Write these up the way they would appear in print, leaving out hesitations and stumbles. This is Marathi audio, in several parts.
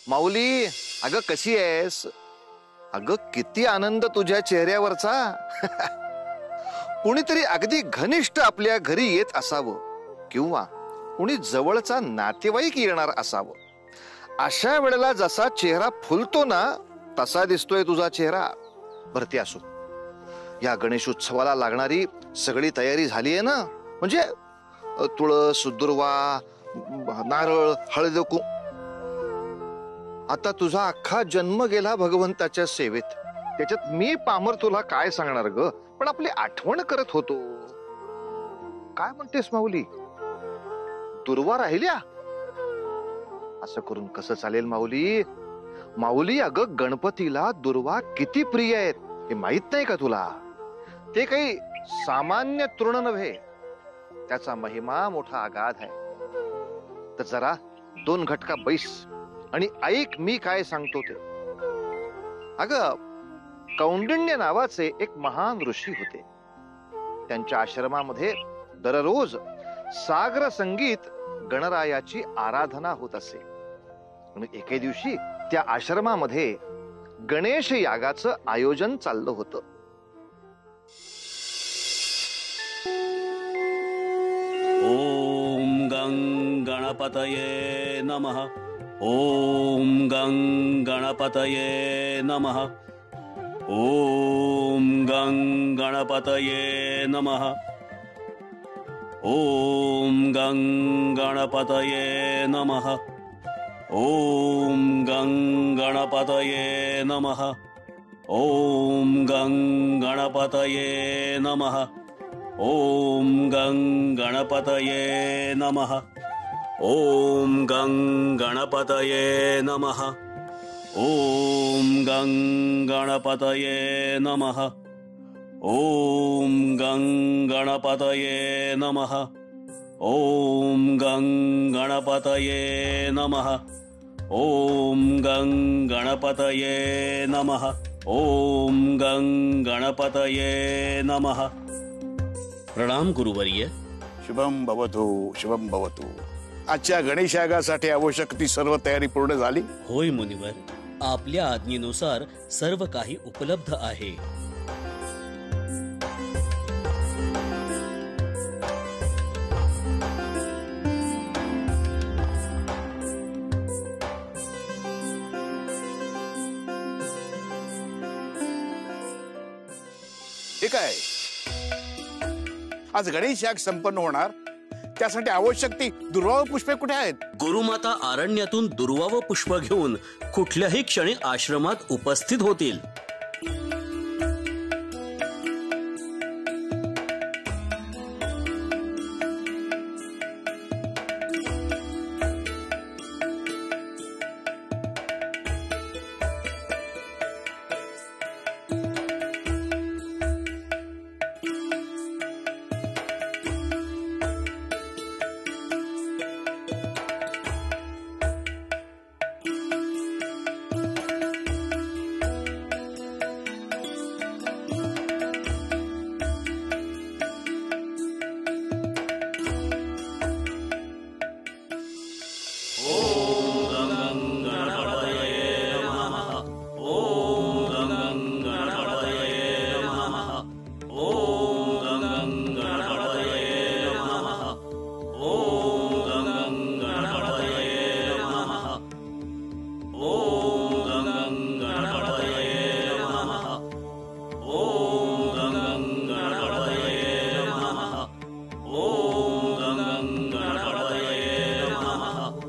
माऊली, अगं कशी आहेस? अगं किती आनंद तुझ्या चेहऱ्यावरचा. कुणीतरी अगदी घनिष्ठ आपल्या घरी येत असावं किंवा कुणी जवळचा नातेवाईक येणार असावं. अशा वेळेला जसा चेहरा फुलतो ना तसा दिसतोय तुझा चेहरा. भरती असो, या गणेशोत्सवाला लागणारी सगळी तयारी झाली आहे ना? म्हणजे तुळस, दुर्वा, नारळ, हळद, आता तुझा अख्खा जन्म गेला भगवंताच्या सेवेत. त्याच्यात मी पामर तुला काय सांगणार ग? पण आपली आठवण करत होतो. काय म्हणतेस माऊली? दुर्वा राहिल्या? असं करून कसं चालेल माऊली? माऊली, अगं गणपतीला दुर्वा किती प्रिय आहेत हे माहित नाही का तुला? ते काही सामान्य तृण नव्हे, त्याचा महिमा मोठा अगाध आहे. तर जरा 2 घटका बैस आणि ऐक मी काय सांगतो ते. अगं, कौंडिण्य नावाचे एक महान ऋषी होते. त्यांच्या आश्रमामध्ये दररोज सागर संगीत गणरायाची आराधना होत असे. आणि एके दिवशी त्या आश्रमामध्ये गणेश यागाचं आयोजन चाललं होतं. ओम गं गणपतये नमः. ओम गं गणपतये नमः. ओम गं गणपतये नमः. ओम गं गणपतये नमः. ओम गं गणपतये नमः. ओम गं गणपतये नमः. ओम गं गणपतये नमः. ओम गं गणपतये नमः. ओम गं गणपतये नमः. ओम गं गणपतये नमः. ओम गं गणपतये नमः. ओम गं गणपतये नमः. ओम गं गणपतये नमः. प्रणाम गुरुवर्य. शुभम भवतु, शुभम भवतु. आजच्या गणेश यागासाठी आवश्यक ती सर्व तयारी पूर्ण झाली? होय मुनिवर, आपल्या आज्ञेनुसार सर्व काही उपलब्ध आहे. ठीक आहे. आज गणेश याग संपन्न होणार, त्यासाठी आवश्यक ती दुर्वा व पुष्पे कुठे आहेत? गुरुमाता अरण्यातून दुर्वा व पुष्प घेऊन कुठल्याही क्षणी आश्रमात उपस्थित होतील.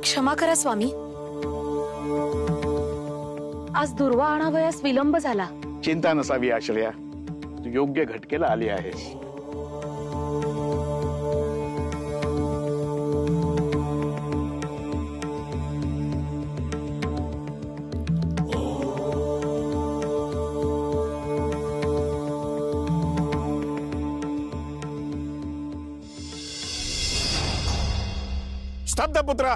क्षमा करा स्वामी, आज दुर्वा आणावयास विलंब झाला. चिंता नसावी आश्रया, तू योग्य घटकेला आली आहेस. स्तब्ध पुत्रा,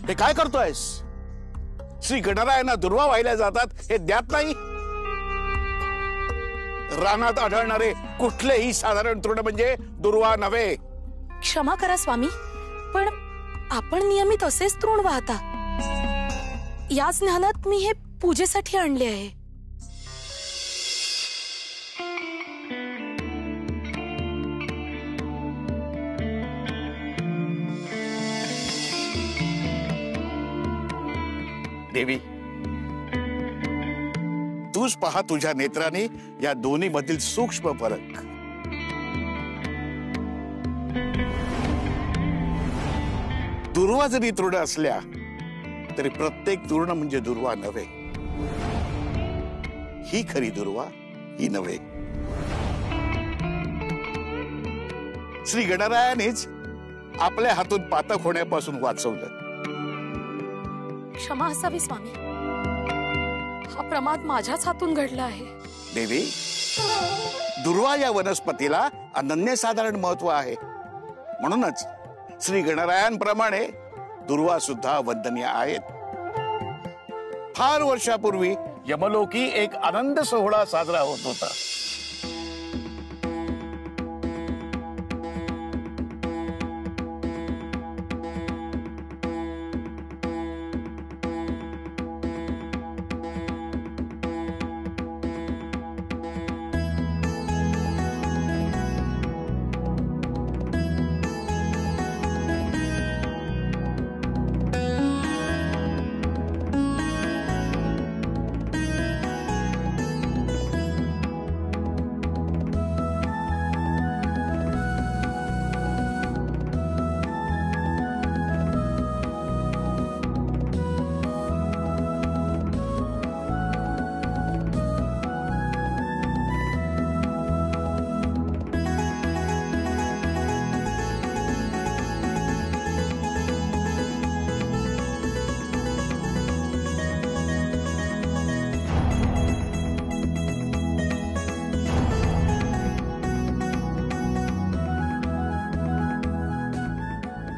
हे काय करतोयस? श्री गणरायांना दुर्वा वाहिल्या जातात हे ज्ञात नाही? रानात आढळणारे कुठलेही साधारण तृण म्हणजे दुर्वा नव्हे. क्षमा करा स्वामी, पण आपण नियमित असेच तृण वाहता. याच ज्ञानात मी हे पूजेसाठी आणले आहे. देवी, तूच पहा तुझ्या नेत्राने या दोन्ही मधील सूक्ष्म फरक. दुर्वा जरी तृण असल्या तरी प्रत्येक तृण म्हणजे दुर्वा नव्हे. ही खरी दुर्वा, ही नव्हे. श्री गणरायानेच आपल्या हातून पातक होण्यापासून वाचवलं. क्षमा असावी स्वामी, हा प्रमाद माझ्याच हातून घडला आहे. देवी, दुर्वा या वनस्पतीला अनन्यसाधारण महत्व आहे. म्हणूनच श्री गणरायांप्रमाणे दुर्वा सुद्धा वंदनीय आहेत. फार वर्षापूर्वी यमलोकी एक आनंद सोहळा साजरा होत होता.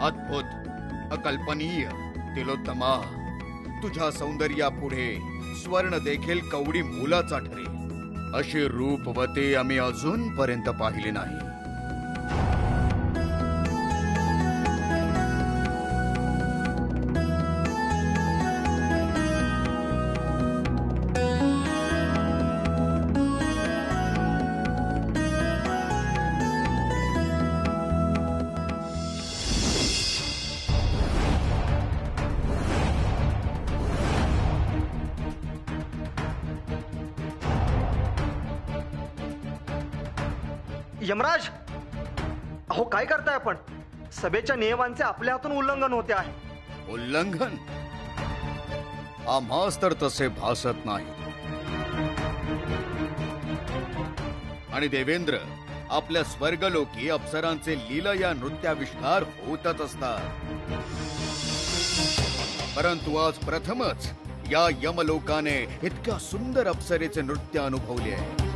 अद्भुत, अकल्पनीय, तिलोत्तमा, तुझ्या सौंदर्यापुढे स्वर्ण देखील कवडी मोलाचा ठरेल. अशी रूपवते आम्ही अजूनपर्यंत पाहिले नाही. यमराज, अहो काय करताय आपण? सभेच्या नियमांचे आपल्या हातून उल्लंघन होते आहे. उल्लंघन? आम्हास तर तसे भासत नाही. आणि देवेंद्र, आपल्या स्वर्गलोकी अप्सरांचे लीला या नृत्याविष्कार होतच असतात. परंतु आज प्रथमच या यमलोकाने इतक्या सुंदर अप्सरेचे नृत्य अनुभवले आहे.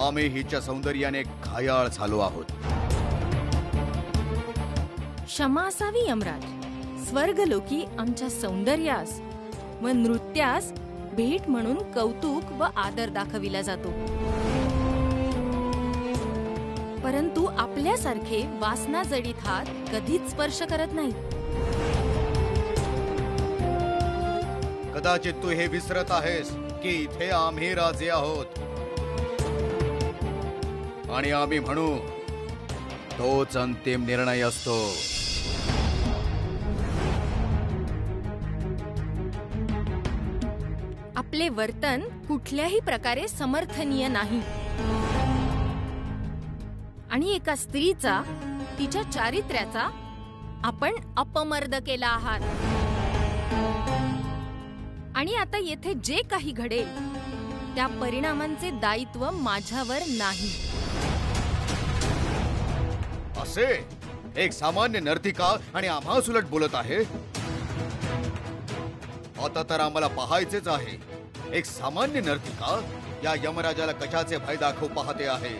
आम्ही हिच्या सौंदर्याने घायाळ झालो आहोत. क्षमा असावी यमराज. स्वर्गलोकी आमच्या सौंदर्यास व नृत्यास भेट म्हणून कौतुक व आदर दाखविला जातो. परंतु आपल्यासारखे वासना जडित हात कधीच स्पर्श करत नाही. कदाचित तू हे विसरत आहेस की इथे आम्ही राजे आहोत आणि आम्ही म्हणू तोच अंतिम निर्णय असतो. आपले वर्तन कुठल्याही प्रकारे समर्थनीय नाही. आणि एका स्त्रीचा, तिच्या चारित्र्याचा आपण अपमर्द केला आहात. आणि आता येथे जे काही घडेल त्या परिणामांचे दायित्व माझ्यावर नाही. असे एक सामान्य नर्तिका आणि आम्हास उलट बोलत आहे. आता तर आम्हाला पाहायचेच आहे, एक सामान्य नर्तिका या यमराजाला कशाचे भय दाखवू पाहते आहे.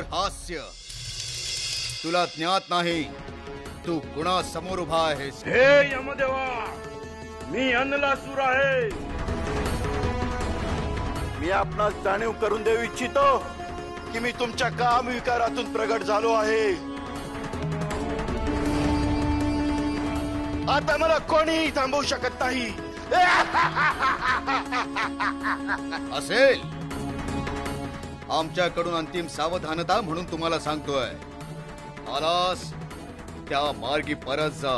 घोर हास्य. तुला ज्ञात नाही तू कुणा समोर उभा आहेस. हे यमदेवा, मी अन्नलासूर आहे. मी आपणास जाणीव करून देऊ इच्छितो की मी तुमच्या काम विकारातून प्रगट झालो आहे. आता मला कोणीही थांबवू शकत नाही. असेल आमच्याकडून अंतिम सावधानता म्हणून तुम्हाला सांगतोय. आलास त्या मार्गी परत जा,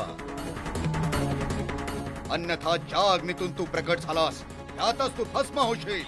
अन्यथा ज्या अग्नीतून तू प्रकट झालास त्यातच तू भस्म होशील.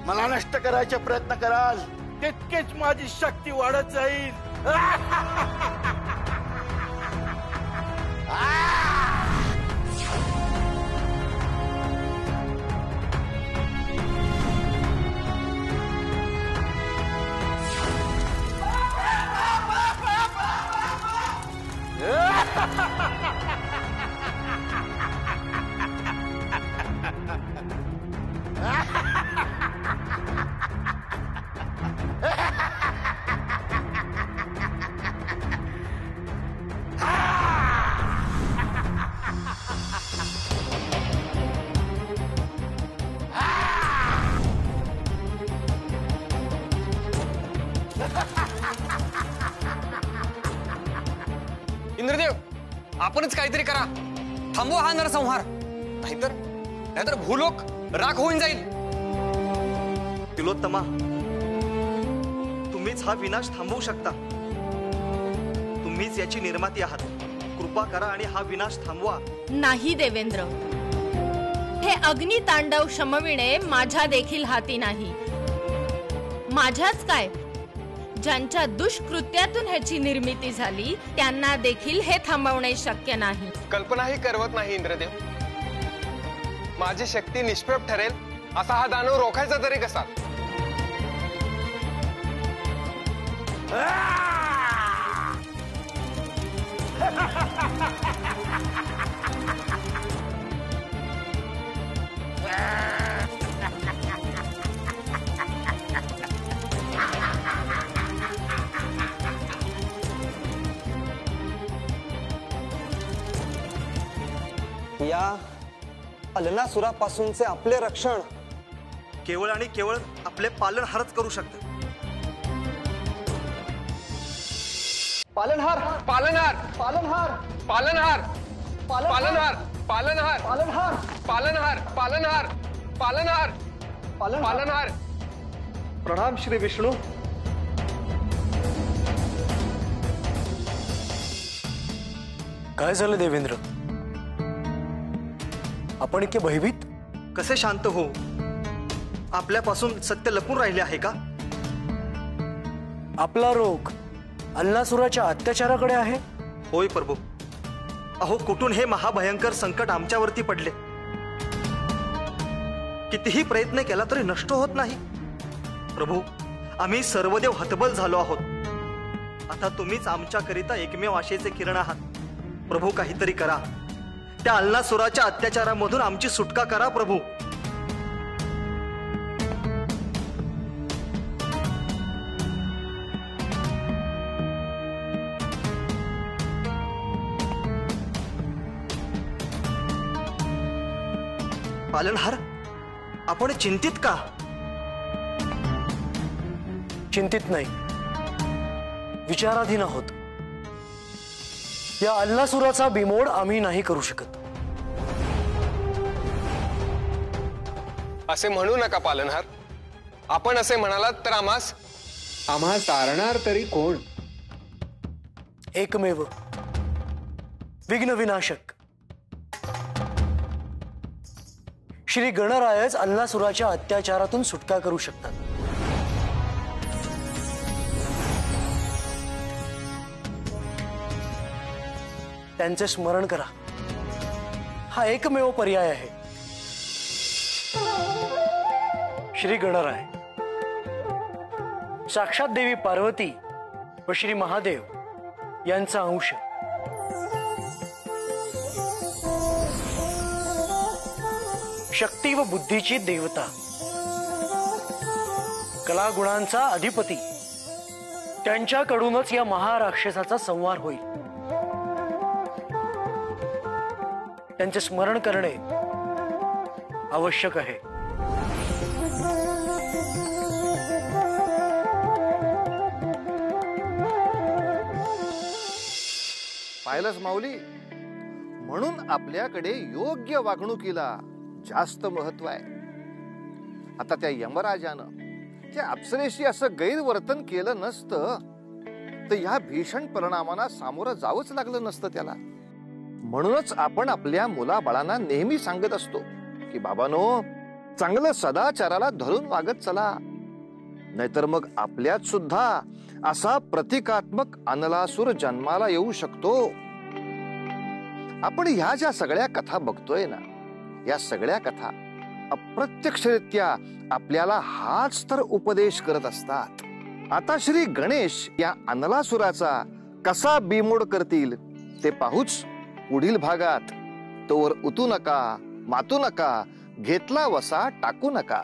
मला नष्ट करायचे प्रयत्न कराल तितकीच माझी शक्ती वाढत जाईल. इंद्रदेव, आपणच काहीतरी करा. थांबवा हा नरसंहार, नाहीतर भूलोक राख होऊन जाईल. तिलोत्तमा, तुम्हीच हा विनाश थांबवू शकता. तुम्हीच याची निर्माती आहात. कृपा करा आणि हा विनाश थांबवा. नाही देवेंद्र, हे अग्नितांडव शमविणे माझ्या देखील हाती नाही. माझ्याच काय, ज्यांच्या दुष्कृत्यातून ह्याची निर्मिती झाली त्यांना देखील हे थांबवणे शक्य नाही. कल्पनाही करवत नाही इंद्रदेव. माझी शक्ती निष्प्रभ ठरेल असा हा दानव रोखायचा तरी कसा? या अलनासुरापासूनचे आपले रक्षण केवळ आणि केवळ आपले पालनहारच करू शकतात. पालनहार पालनहार पालनहार पालनहार पालनहार पालनहार पालनहार पालनहार पालनहार पालनहार पालनहार. प्रणाम श्री विष्णू. काय झालं देवेंद्र? आपण इतके भयभीत? कसे शांत हो? आपल्यापासून सत्य लपून राहिले आहे का? आपला रोग अल्लासुराच्या अत्याचाराकडे आहे. होय प्रभू. अहो कुठून हे महाभयंकर संकट आमच्यावरती पडले. कितीही प्रयत्न केला तरी नष्ट होत नाही. प्रभू, आम्ही सर्वदेव हतबल झालो आहोत. आता तुम्हीच आमच्याकरिता एकमेव आशेचे किरण आहात. प्रभू, काहीतरी करा. त्या अल्लासुराच्या अत्याचारामधून आमची सुटका करा प्रभू. पालनहार, आपण चिंतित का? चिंतित नाही, विचाराधीन आहोत. या अल्लासुराचा बिमोड आम्ही नाही करू शकत. असे म्हणू नका पालनहार. आपण असे म्हणालात तर आम्हा तारणार तरी कोण? एकमेव विघ्न विनाशक श्री गणरायच अल्लासुराच्या अत्याचारातून सुटका करू शकतात. त्यांचे स्मरण करा. हा एकमेव पर्याय आहे. श्री गणराय, साक्षात देवी पार्वती व श्री महादेव यांचा अंश. शक्ती व बुद्धीची देवता, कलागुणांचा अधिपती, त्यांच्याकडूनच या महाराक्षसाचा संहार होईल. त्यांचे स्मरण करणे आवश्यक आहे. पाहिलंच माऊली, म्हणून आपल्याकडे योग्य वागणुकीला जास्त महत्व आहे. आता त्या यमराजानं त्या अप्सरेशी असं गैरवर्तन केलं नसतं तर या भीषण परिणामांना सामोरं जावंच लागलं नसतं त्याला. म्हणूनच आपण आपल्या मुलाबाळांना नेहमी सांगत असतो की बाबांनो, चांगलं सदाचाराला धरून वागत चला, नाहीतर मग आपल्यात सुद्धा असा प्रतिकात्मक अनलासूर जन्माला येऊ शकतो. आपण ह्या ज्या सगळ्या कथा बघतोय ना, या सगळ्या कथा अप्रत्यक्षरित्या आपल्याला हाच तर उपदेश करत असतात. आता श्री गणेश या अनलासुराचा कसा बिमोड करतील ते पाहूच पुढील भागात. तोवर उतू नका, मातू नका, घेतला वसा टाकू नका.